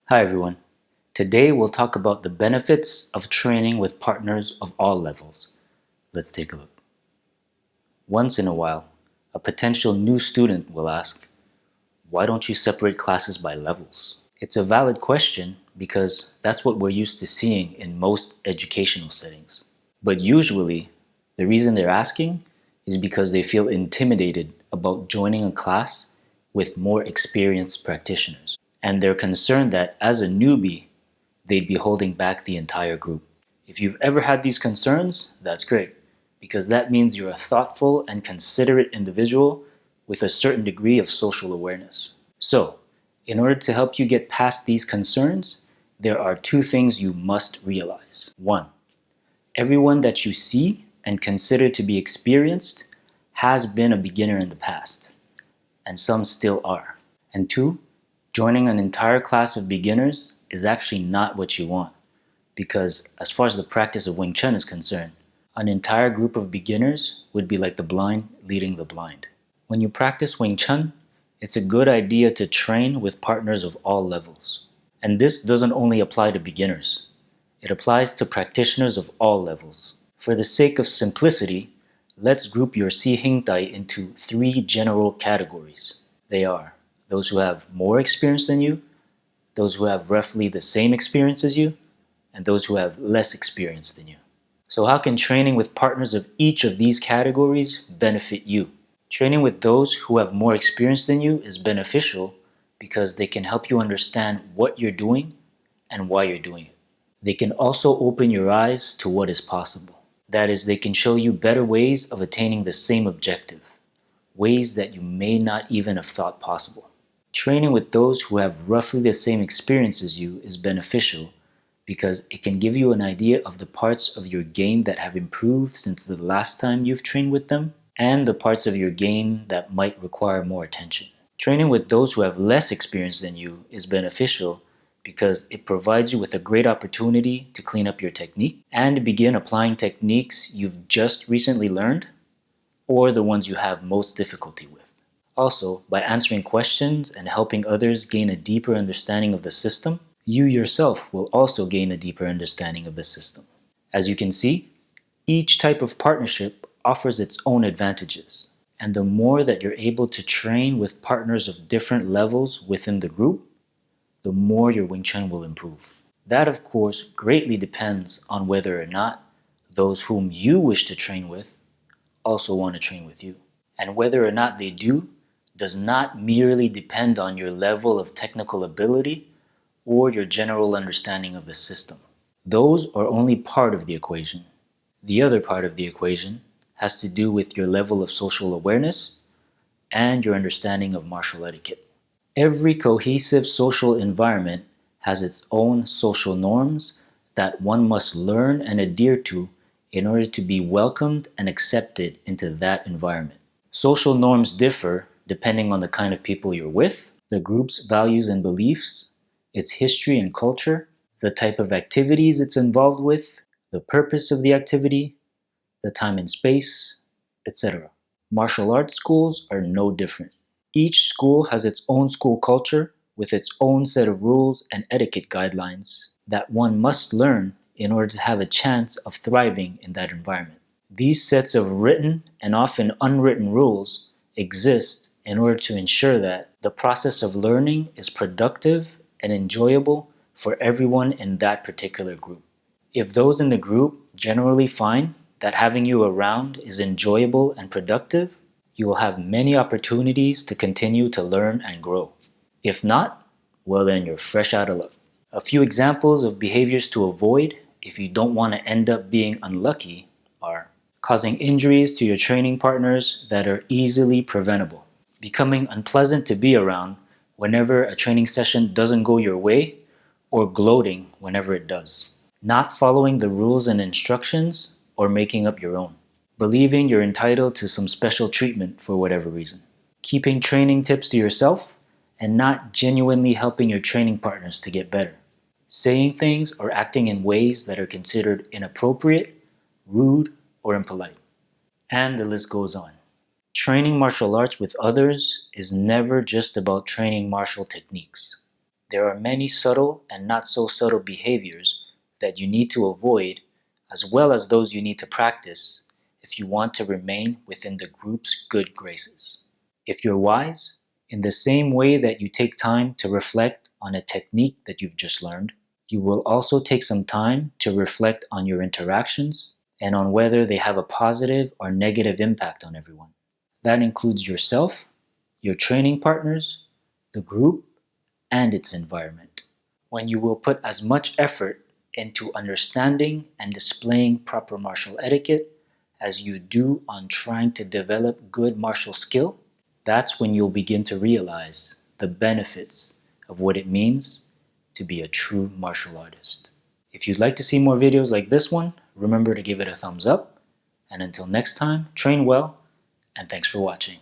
Hi everyone. Today we'll talk about the benefits of training with partners of all levels. Let's take a look. Once in a while, a potential new student will ask, why don't you separate classes by levels? It's a valid question because that's what we're used to seeing in most educational settings. But usually, the reason they're asking is because they feel intimidated about joining a class with more experienced practitioners. And they're concerned that as a newbie, they'd be holding back the entire group. If you've ever had these concerns, that's great, because that means you're a thoughtful and considerate individual with a certain degree of social awareness. So, in order to help you get past these concerns, there are two things you must realize. One, everyone that you see and consider to be experienced has been a beginner in the past, and some still are. And two, joining an entire class of beginners is actually not what you want, because as far as the practice of Wing Chun is concerned, an entire group of beginners would be like the blind leading the blind. When you practice Wing Chun, it's a good idea to train with partners of all levels. And this doesn't only apply to beginners. It applies to practitioners of all levels. For the sake of simplicity, let's group your Si Hing Tai into three general categories. They are those who have more experience than you, those who have roughly the same experience as you, and those who have less experience than you. So how can training with partners of each of these categories benefit you? Training with those who have more experience than you is beneficial because they can help you understand what you're doing and why you're doing it. They can also open your eyes to what is possible. That is, they can show you better ways of attaining the same objective, ways that you may not even have thought possible. Training with those who have roughly the same experience as you is beneficial because it can give you an idea of the parts of your game that have improved since the last time you've trained with them, and the parts of your game that might require more attention. Training with those who have less experience than you is beneficial because it provides you with a great opportunity to clean up your technique and begin applying techniques you've just recently learned or the ones you have most difficulty with. Also, by answering questions and helping others gain a deeper understanding of the system, you yourself will also gain a deeper understanding of the system. As you can see, each type of partnership offers its own advantages, and the more that you're able to train with partners of different levels within the group, the more your Wing Chun will improve. That, of course, greatly depends on whether or not those whom you wish to train with also want to train with you. And whether or not they do does not merely depend on your level of technical ability or your general understanding of the system. Those are only part of the equation. The other part of the equation has to do with your level of social awareness and your understanding of martial etiquette. Every cohesive social environment has its own social norms that one must learn and adhere to in order to be welcomed and accepted into that environment. Social norms differ depending on the kind of people you're with, the group's values and beliefs, its history and culture, the type of activities it's involved with, the purpose of the activity, the time and space, etc. Martial arts schools are no different. Each school has its own school culture with its own set of rules and etiquette guidelines that one must learn in order to have a chance of thriving in that environment. These sets of written and often unwritten rules exist in order to ensure that the process of learning is productive and enjoyable for everyone in that particular group. If those in the group generally find that having you around is enjoyable and productive, you will have many opportunities to continue to learn and grow. If not, well then you're fresh out of luck. A few examples of behaviors to avoid if you don't want to end up being unlucky are causing injuries to your training partners that are easily preventable, becoming unpleasant to be around whenever a training session doesn't go your way, or gloating whenever it does, not following the rules and instructions or making up your own, believing you're entitled to some special treatment for whatever reason, keeping training tips to yourself and not genuinely helping your training partners to get better, saying things or acting in ways that are considered inappropriate, rude, or impolite. And the list goes on. Training martial arts with others is never just about training martial techniques. There are many subtle and not so subtle behaviors that you need to avoid, as well as those you need to practice if you want to remain within the group's good graces. If you're wise, in the same way that you take time to reflect on a technique that you've just learned, you will also take some time to reflect on your interactions and on whether they have a positive or negative impact on everyone. That includes yourself, your training partners, the group, and its environment. When you will put as much effort into understanding and displaying proper martial etiquette as you do on trying to develop good martial skill, that's when you'll begin to realize the benefits of what it means to be a true martial artist. If you'd like to see more videos like this one, remember to give it a thumbs up. And until next time, train well, and thanks for watching.